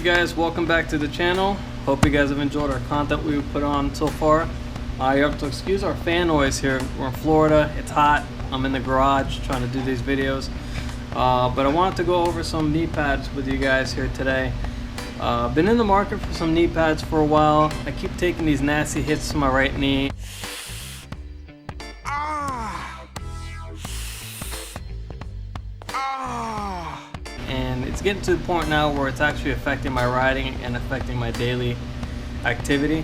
you guys? Welcome back to the channel. Hope you guys have enjoyed our content we've put on so far. You have to excuse our fan noise here. We're in Florida, it's hot. I'm in the garage trying to do these videos. But I wanted to go over some knee pads with you guys here today. Been in the market for some knee pads for a while. I keep taking these nasty hits to my right knee. And it's getting to the point now where it's actually affecting my riding and affecting my daily activity.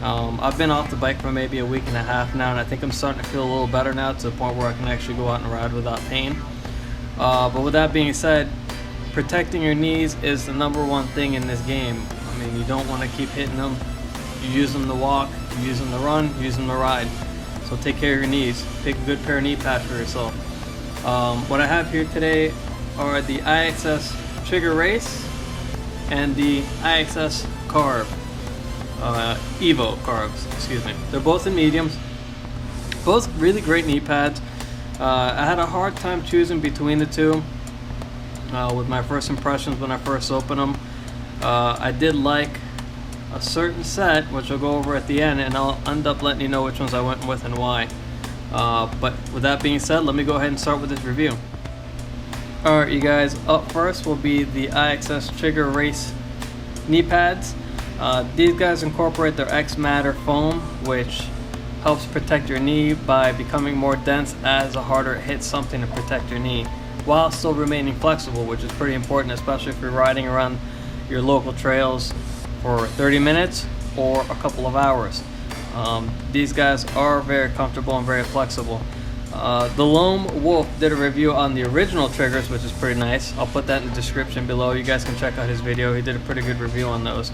I've been off the bike for maybe a week and a half now, and I think I'm starting to feel a little better now, to the point where I can actually go out and ride without pain. But with that being said, protecting your knees is the #1 thing in this game. I mean, you don't want to keep hitting them. You use them to walk, you use them to run, you use them to ride. So take care of your knees. Pick a good pair of knee pads for yourself. What I have here today are the Ixs Trigger Race and the Ixs Carve Evo Carves, excuse me. They're both in mediums. Both really great knee pads. I had a hard time choosing between the two with my first impressions when I first opened them. I did like a certain set, which I'll go over at the end, and I'll end up letting you know which ones I went with and why. But with that being said, let me go ahead and start with this review. Alright you guys, up first will be the Ixs Trigger Race knee pads. These guys incorporate their X Matter foam, which helps protect your knee by becoming more dense as the harder it hits something to protect your knee, while still remaining flexible, which is pretty important, especially if you're riding around your local trails for 30 minutes or a couple of hours. These guys are very comfortable and very flexible. The Lone Wolf did a review on the original triggers, which is pretty nice. I'll put that in the description below. You guys can check out his video. He did a pretty good review on those.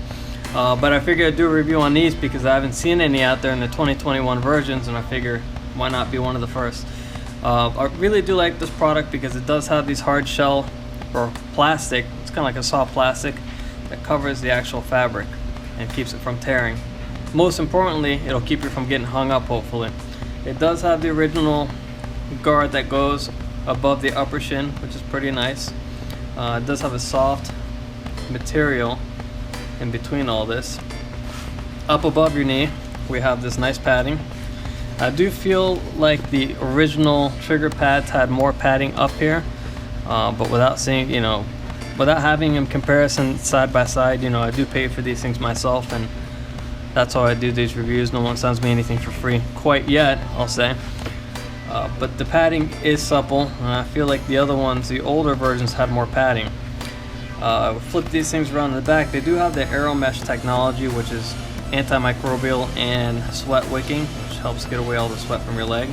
But I figured I'd do a review on these because I haven't seen any out there in the 2021 versions, and I figure why not be one of the first. I really do like this product because it does have these hard shell or plastic. It's kind of like a soft plastic that covers the actual fabric and keeps it from tearing. Most importantly, it'll keep you from getting hung up, hopefully. It does have the original guard that goes above the upper shin, which is pretty nice. It does have a soft material in between all this. Up above your knee, we have this nice padding. I do feel like the original trigger pads had more padding up here, but without seeing, without having in comparison side by side, I do pay for these things myself, and that's how I do these reviews. No one sends me anything for free quite yet, I'll say. But the padding is supple, and I feel like the other ones, the older versions, had more padding. Flip these things around in the back. They do have the Aero Mesh technology, which is antimicrobial and sweat wicking, which helps get away all the sweat from your leg.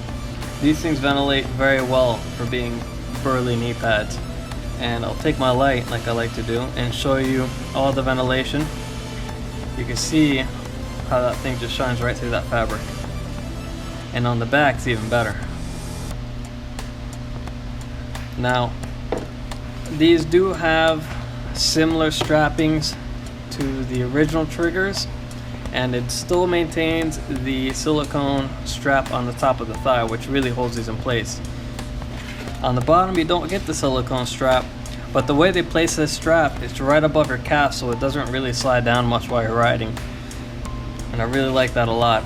These things ventilate very well for being burly knee pads. And I'll take my light, like I like to do, and show you all the ventilation. You can see how that thing just shines right through that fabric. And on the back, it's even better. Now, these do have similar strappings to the original triggers, and it still maintains the silicone strap on the top of the thigh, which really holds these in place. On the bottom, you don't get the silicone strap, but the way they place this strap is right above your calf, so it doesn't really slide down much while you're riding, and I really like that a lot.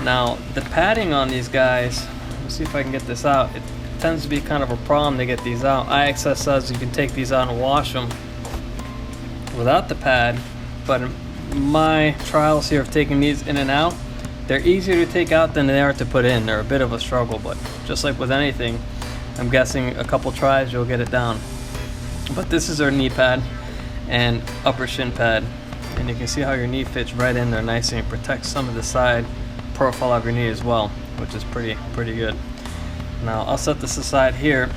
Now, the padding on these guys, let's see if I can get this out. It tends to be kind of a problem to get these out. Ixs says you can take these out and wash them without the pad, but in my trials here of taking these in and out, they're easier to take out than they are to put in. They're a bit of a struggle, but just like with anything, I'm guessing a couple tries you'll get it down. But this is our knee pad and upper shin pad, and you can see how your knee fits right in there nicely and protects some of the side profile of your knee as well, which is pretty good. Now I'll set this aside here.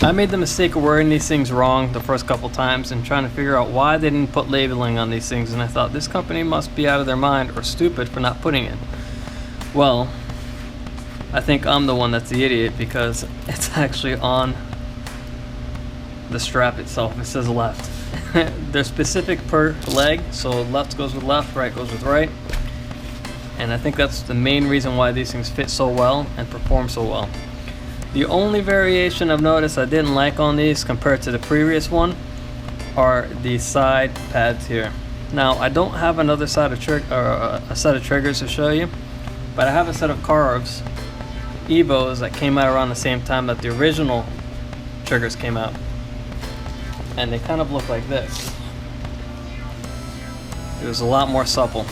I made the mistake of wearing these things wrong the first couple times and trying to figure out why they didn't put labeling on these things, and I thought this company must be out of their mind or stupid for not putting it. Well, I think I'm the one that's the idiot, because it's actually on the strap itself. It says left. They're specific per leg, so left goes with left, right goes with right. And I think that's the main reason why these things fit so well and perform so well. The only variation I've noticed I didn't like on these compared to the previous one are the side pads here. Now I don't have another side of a set of triggers to show you, but I have a set of Carve Evos that came out around the same time that the original triggers came out, and they kind of look like this. It was a lot more supple,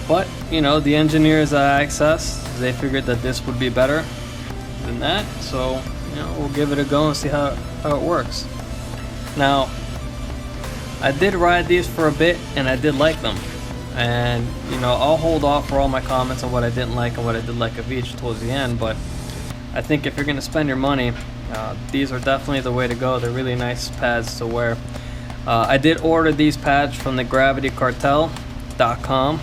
but you know, the engineers at Ixs, they figured that this would be better than that, so you know, we'll give it a go and see how it works. Now, I did ride these for a bit and I did like them, and you know, I'll hold off for all my comments on what I didn't like and what I did like of each towards the end, but I think if you're going to spend your money, these are definitely the way to go. They're really nice pads to wear. I did order these pads from the gravitycartel.com.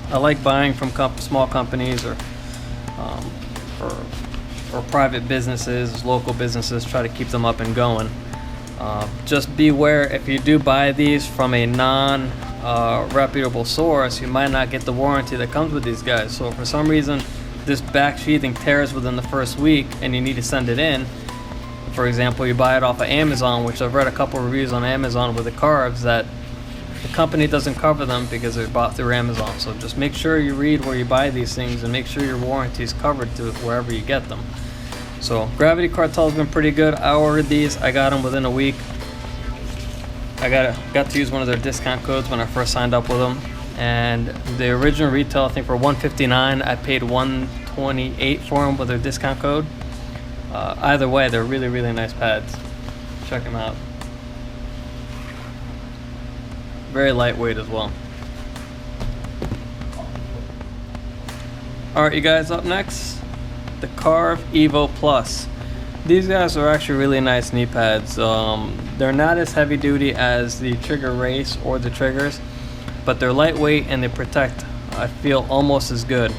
I like buying from small companies or private businesses, local businesses, try to keep them up and going. Just beware, if you do buy these from a non-reputable source, you might not get the warranty that comes with these guys. So if for some reason this back sheathing tears within the first week and you need to send it in, for example, you buy it off of Amazon, which I've read a couple reviews on Amazon with the Carves that the company doesn't cover them because they're bought through Amazon. So just make sure you read where you buy these things and make sure your warranty is covered to wherever you get them. So Gravity Cartel has been pretty good. I ordered these, I got them within a week. I got to use one of their discount codes when I first signed up with them, and the original retail, I think for $159, I paid $128 for them with their discount code. Either way, they're really, really nice pads. Check them out. Very lightweight as well. Alright, you guys, up next, the Carve Evo Plus. These guys are actually really nice knee pads. They're not as heavy duty as the Trigger Race or the triggers, but they're lightweight and they protect, I feel, almost as good,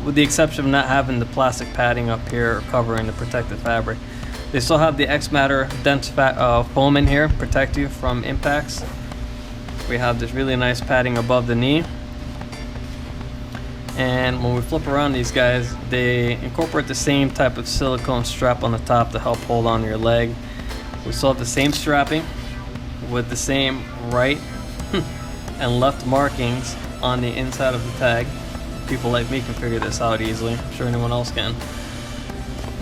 with the exception of not having the plastic padding up here covering the protective fabric. They still have the X Matter dense foam in here, protect you from impacts. We have this really nice padding above the knee. And when we flip around these guys, they incorporate the same type of silicone strap on the top to help hold on to your leg. We still have the same strapping with the same right and left markings on the inside of the tag. People like me can figure this out easily. I'm sure anyone else can.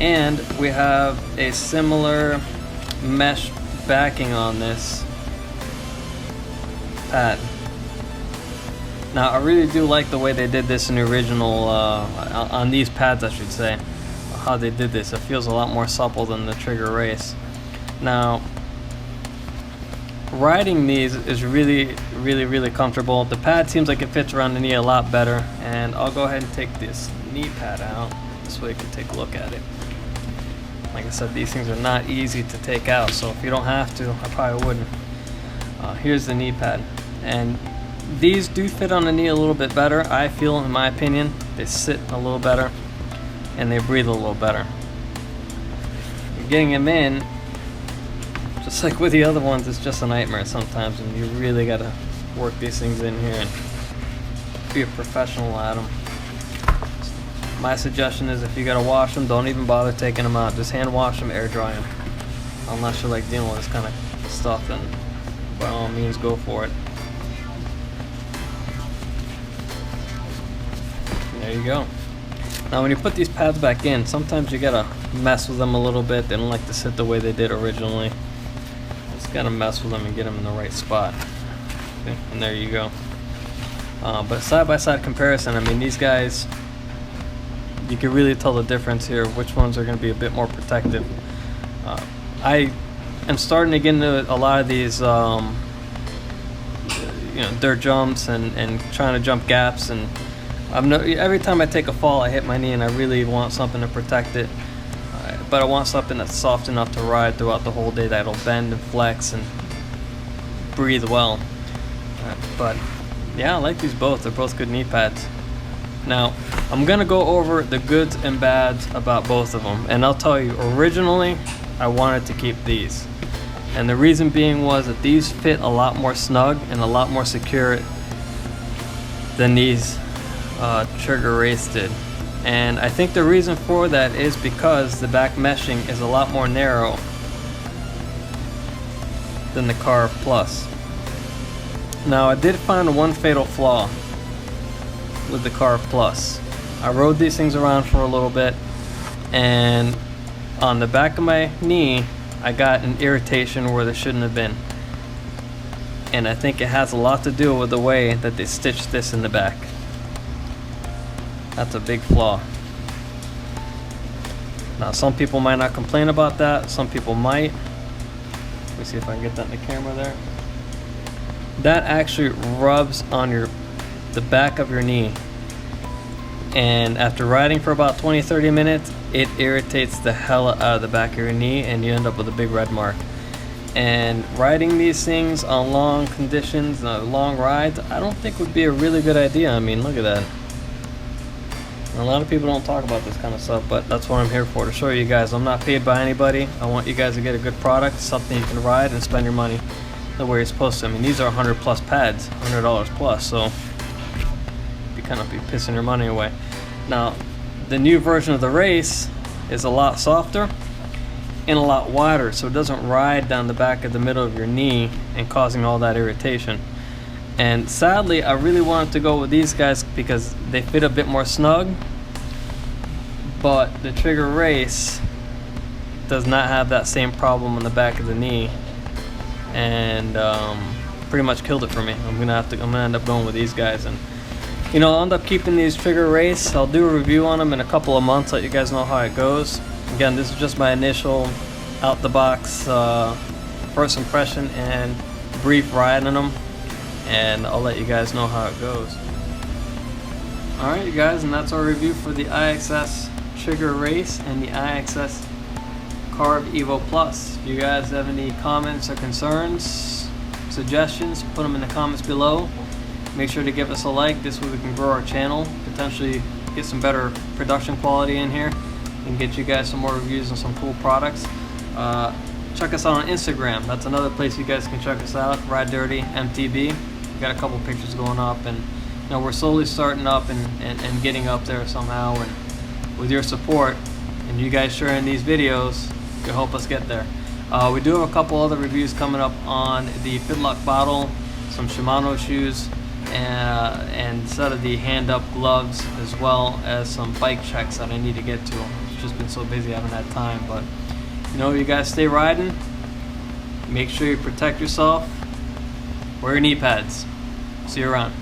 And we have a similar mesh backing on this pad. Now, I really do like the way they did this in the original, on these pads I should say, how they did this. It feels a lot more supple than the Trigger Race. Now, riding these is really, really, really comfortable. The pad seems like it fits around the knee a lot better, and I'll go ahead and take this knee pad out. This way you can take a look at it. Like I said, these things are not easy to take out, so if you don't have to, I probably wouldn't. Here's the knee pad, and these do fit on the knee a little bit better. I feel, in my opinion, they sit a little better and they breathe a little better. You're getting them in, just like with the other ones, it's just a nightmare sometimes, and you really gotta work these things in here and be a professional at them. My suggestion is, if you gotta wash them, don't even bother taking them out. Just hand wash them, air dry them. Unless you're like dealing with this kind of stuff, then by all means go for it. There you go. Now when you put these pads back in, sometimes you gotta mess with them a little bit. They don't like to sit the way they did originally. Just gotta mess with them and get them in the right spot. Okay, and there you go. But side-by-side comparison, I mean, these guys, you can really tell the difference here, which ones are gonna be a bit more protective. I am starting to get into a lot of these dirt jumps and trying to jump gaps, and every time I take a fall, I hit my knee, and I really want something to protect it. But I want something that's soft enough to ride throughout the whole day, that'll bend and flex and breathe well. But yeah, I like these both. They're both good knee pads. Now, I'm gonna go over the goods and bads about both of them, and I'll tell you, originally I wanted to keep these, and the reason being was that these fit a lot more snug and a lot more secure than these Trigger Race did. And I think the reason for that is because the back meshing is a lot more narrow than the Carve Plus. Now I did find one fatal flaw with the Carve Plus. I rode these things around for a little bit, and on the back of my knee I got an irritation where there shouldn't have been. And I think it has a lot to do with the way that they stitched this in the back. That's a big flaw. Now some people might not complain about that, some people might. Let me see if I can get that in the camera there. That actually rubs on the back of your knee, and after riding for about 20-30 minutes it irritates the hell out of the back of your knee, and you end up with a big red mark. And riding these things on long conditions, long rides, I don't think would be a really good idea. I mean, look at that. A lot of people don't talk about this kind of stuff, but that's what I'm here for, to show you guys. I'm not paid by anybody. I want you guys to get a good product, something you can ride and spend your money the way you're supposed to. I mean, these are 100 plus pads, $100 plus, so you kind of be pissing your money away. Now, the new version of the Race is a lot softer and a lot wider, so it doesn't ride down the back of the middle of your knee and causing all that irritation. And sadly, I really wanted to go with these guys because they fit a bit more snug, but the Trigger Race does not have that same problem on the back of the knee, and pretty much killed it for me. I'm gonna end up going with these guys, and you know, I'll end up keeping these Trigger Race. I'll do a review on them in a couple of months, let you guys know how it goes. Again, this is just my initial out the box first impression and brief ride on them, and I'll let you guys know how it goes. Alright you guys, and that's our review for the Ixs Trigger Race and the Ixs Carve Evo Plus. If you guys have any comments or concerns, suggestions, put them in the comments below. Make sure to give us a like. This way we can grow our channel, potentially get some better production quality in here, and get you guys some more reviews on some cool products. Check us out on Instagram. That's another place you guys can check us out. Ride Dirty MTB. We got a couple pictures going up, and you know, we're slowly starting up and getting up there somehow. And with your support and you guys sharing these videos, you'll help us get there. We do have a couple other reviews coming up on the Fitlock bottle, some Shimano shoes, and a set of the hand-up gloves, as well as some bike checks that I need to get to. I've just been so busy, I haven't had time. But you know, you guys stay riding. Make sure you protect yourself. Wear your knee pads. See you around.